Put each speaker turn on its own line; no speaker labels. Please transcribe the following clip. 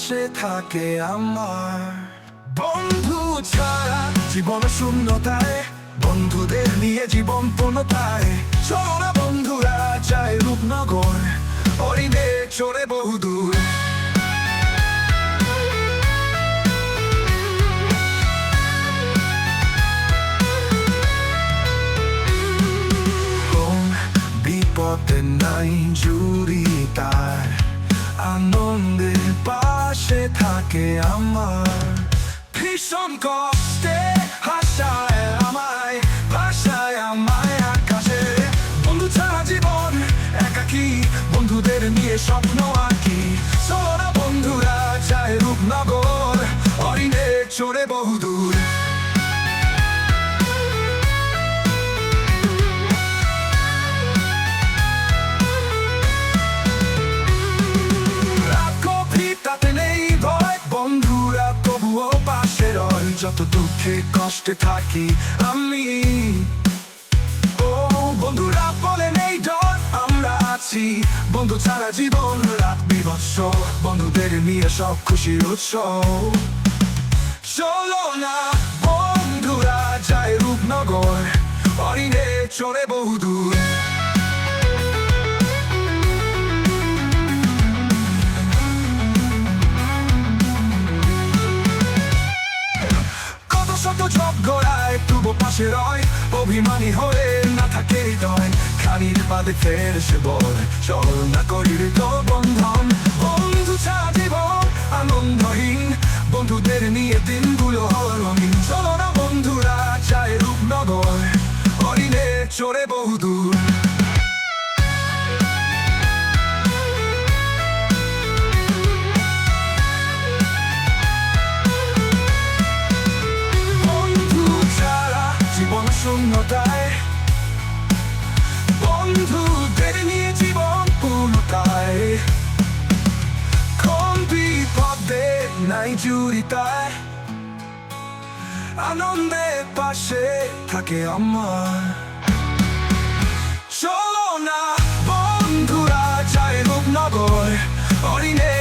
পাশে থাকে আমার। বন্ধু ছাড়া জীবন শূন্যতায়, বন্ধুদের নিয়ে জীবন পূর্ণতায়। চলো না বন্ধুরা যায় রূপনগর, হরিণে চড়ে বহুদূর। বিপদে নাই জুড়ি তার, আনন্দের পাশে থাকে আমার। ভীষণ কষ্টে হাসায় আমায়, ভাষায় আমায় আকাশে। বন্ধু ছাড়া জীবন একাকী, বন্ধুদের নিয়ে স্বপ্ন আঁকি। চলো না বন্ধুরা যায় রূপনগর, হরিণে চড়ে বহুদূর। যত দুঃখে কষ্টে থাকি আমি, ও বন্ধুরা বলে নেই ডর, আমরা আছি। বন্ধু ছাড়া জীবন রাত বিভৎস, বন্ধুদের নিয়ে সব খুশির উৎসব। চলো না বন্ধুরা যায় রূপনগর, হরিণে চড়ে বহুদূর। ঝগড়ায় তবু পাশে রয়, অভিমানী হয়ে না থাকে হৃদয়। খানির বাদে ফের সে বলে চল না করি তো বন্ধন। বন্ধু ছাড়া জীবন আনন্দহীন, বন্ধুদের নিয়ে দিনগুলো রঙিন। চলো না বন্ধুরা যায় রূপনগর, হরিণে চড়ে বহুদূর। শূন্যতায়, বন্ধুদের নিয়ে জীবন পূর্ণতায়। কোন বিপদে নাই জুড়ি তার, আনন্দের পাশে থাকে আমার। চলো না বন্ধুরা যায় রূপনগর, হরিণে